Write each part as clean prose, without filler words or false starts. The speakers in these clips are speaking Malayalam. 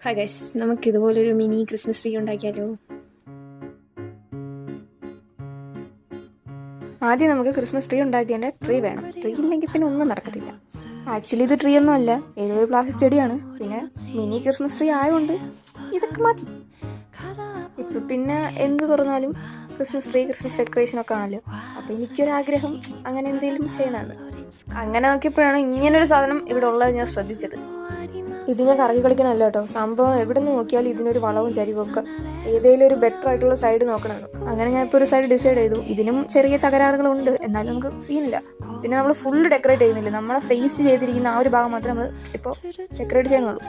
ഹായ് ഗൈസ്, നമുക്ക് ഇതുപോലൊരു മിനി ക്രിസ്മസ് ട്രീ ഉണ്ടാക്കിയാലോ? ആദ്യം നമുക്ക് ക്രിസ്മസ് ട്രീ ഉണ്ടാക്കേണ്ട ട്രീ വേണം. ട്രീ ഇല്ലെങ്കിൽ പിന്നെ ഒന്നും നടക്കത്തില്ല. ആക്ച്വലി ഇത് ട്രീ ഒന്നും അല്ല, ഏതോ ഒരു പ്ലാസ്റ്റിക് ചെടിയാണ്. പിന്നെ മിനി ക്രിസ്മസ് ട്രീ ആയതുകൊണ്ട് ഇതൊക്കെ മതി. ഇപ്പം പിന്നെ എന്ത് തുറന്നാലും ക്രിസ്മസ് ട്രീ, ക്രിസ്മസ് ഡെക്കറേഷൻ ഒക്കെ ആണല്ലോ. അപ്പോൾ എനിക്കൊരാഗ്രഹം അങ്ങനെ എന്തെങ്കിലും ചെയ്യണമെന്ന്. അങ്ങനെ നോക്കിയപ്പോഴാണ് ഇങ്ങനൊരു സാധനം ഇവിടെ ഉള്ളത് ഞാൻ ശ്രദ്ധിച്ചത്. ഇത് ഞാൻ കറങ്ങി കളിക്കണമല്ല കേട്ടോ. സംഭവം എവിടെ നിന്ന് നോക്കിയാലും ഇതിനൊരു വളവും ചരിവും ഒക്കെ ഏതെങ്കിലും ഒരു ബെറ്റർ ആയിട്ടുള്ള സൈഡ് നോക്കണമെന്ന്. അങ്ങനെ ഞാൻ ഇപ്പോൾ ഒരു സൈഡ് ഡിസൈഡ് ചെയ്തു. ഇതിനും ചെറിയ തകരാറുകളുണ്ട്, എന്നാലും നമുക്ക് സീനില്ല. പിന്നെ നമ്മൾ ഫുൾ ഡെക്കറേറ്റ് ചെയ്യുന്നില്ല, നമ്മളെ ഫേസ് ചെയ്തിരിക്കുന്ന ആ ഒരു ഭാഗം മാത്രമേ നമ്മൾ ഇപ്പോൾ ഡെക്കറേറ്റ് ചെയ്യണുള്ളൂ.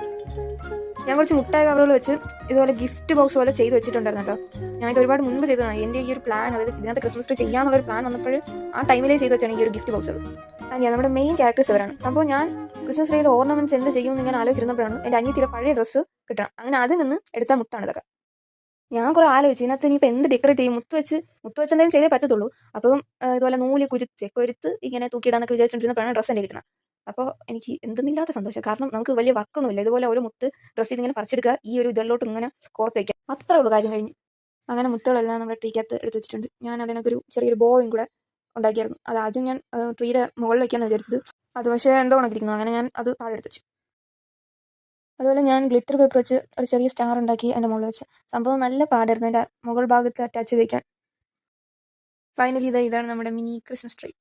ഞാൻ കുറച്ച് മുട്ടായ കവറുകൾ വെച്ച് ഇതുപോലെ ഗിഫ്റ്റ് ബോക്സ് പോലെ ചെയ്ത് വെച്ചിട്ടുണ്ടായിരുന്നു കേട്ടോ. ഞാൻ ഇത് ഒരുപാട് മുൻപ് ചെയ്തതാണ്. എൻ്റെ ഈ ഒരു പ്ലാൻ, അതായത് ഇതിനകത്ത് ക്രിസ്മസ് ട്രീ ചെയ്യാന്നുള്ളൊരു പ്ലാൻ വന്നപ്പോൾ ആ ടൈമിലേ ചെയ്ത് വെച്ചാണ് ഈ ഒരു ഗിഫ്റ്റ് ബോക്സുകൾ. ഞാൻ നമ്മുടെ മെയിൻ ക്യാരക്ടേഴ്സ് ഇവരാണ്. സംഭവം ഞാൻ ക്രിസ്മസ് ട്രീയിൽ ഓർണമെന്റ്സ് എന്ത് ചെയ്യുമെന്ന് ഞാൻ ആലോചിച്ചിരുന്നപ്പോഴാണ് എൻ്റെ അനിയത്തിയുടെ പഴയ ഡ്രസ്സ് കിട്ടണം. അങ്ങനെ അതിൽ നിന്ന് എടുത്ത മുത്താണ് ഇതൊക്കെ. ഞാൻ കുറെ ആലോചിച്ചു ഇതിനകത്ത് ഇനിയിപ്പോൾ എന്ത് ഡെക്കറേറ്റ് ചെയ്യും. മുത്ത് വെച്ച് എന്തെങ്കിലും ചെയ്തേ പറ്റത്തുള്ളൂ. അപ്പം ഇതുപോലെ നൂല് കൊരുത്ത് ഇങ്ങനെ തൂക്കിയിടാന്നൊക്കെ വിചാരിച്ചിട്ടിരുന്നപ്പോഴാണ് ഡ്രസ്സ് എൻ്റെ കിട്ടണം. അപ്പോൾ എനിക്ക് എന്തെന്നില്ലാത്ത സന്തോഷം. കാരണം നമുക്ക് വലിയ വർക്കൊന്നുമില്ല. ഇതുപോലെ ഒരു മുത്ത് ഡ്രസ്സിൽ ഇങ്ങനെ പറിച്ചെടുക്കുക, ഈ ഒരു ഇതിലോട്ട് ഇങ്ങനെ കോർത്ത് വയ്ക്കുക, അത്രേ ഉള്ളൂ കാര്യം കഴിഞ്ഞ്. അങ്ങനെ മുത്തുകളെല്ലാം നമ്മുടെ ട്രീക്കകത്ത് എടുത്ത് വെച്ചിട്ടുണ്ട്. ഞാൻ അതിനൊരു ചെറിയൊരു ബോയും കൂടെ ഉണ്ടാക്കിയായിരുന്നു. അത് ആദ്യം ഞാൻ ട്രീയുടെ മുകളിൽ വയ്ക്കാമെന്ന് വിചാരിച്ചത്. അത് പക്ഷേ എന്തോ ഉണക്കിയിരിക്കുന്നു. അങ്ങനെ ഞാൻ അത് താഴെ എടുത്ത് വെച്ചു. അതുപോലെ ഞാൻ ഗ്ലിറ്റർ പേപ്പർ വെച്ച് ഒരു ചെറിയ സ്റ്റാർ ഉണ്ടാക്കി എൻ്റെ മുകളിൽ വെച്ച്. സംഭവം നല്ല പാടായിരുന്നു എൻ്റെ മുകൾ ഭാഗത്ത് അറ്റാച്ച് ചെയ്ത് വയ്ക്കാൻ. ഫൈനലി ഇതാണ് നമ്മുടെ മിനി ക്രിസ്മസ് ട്രീ.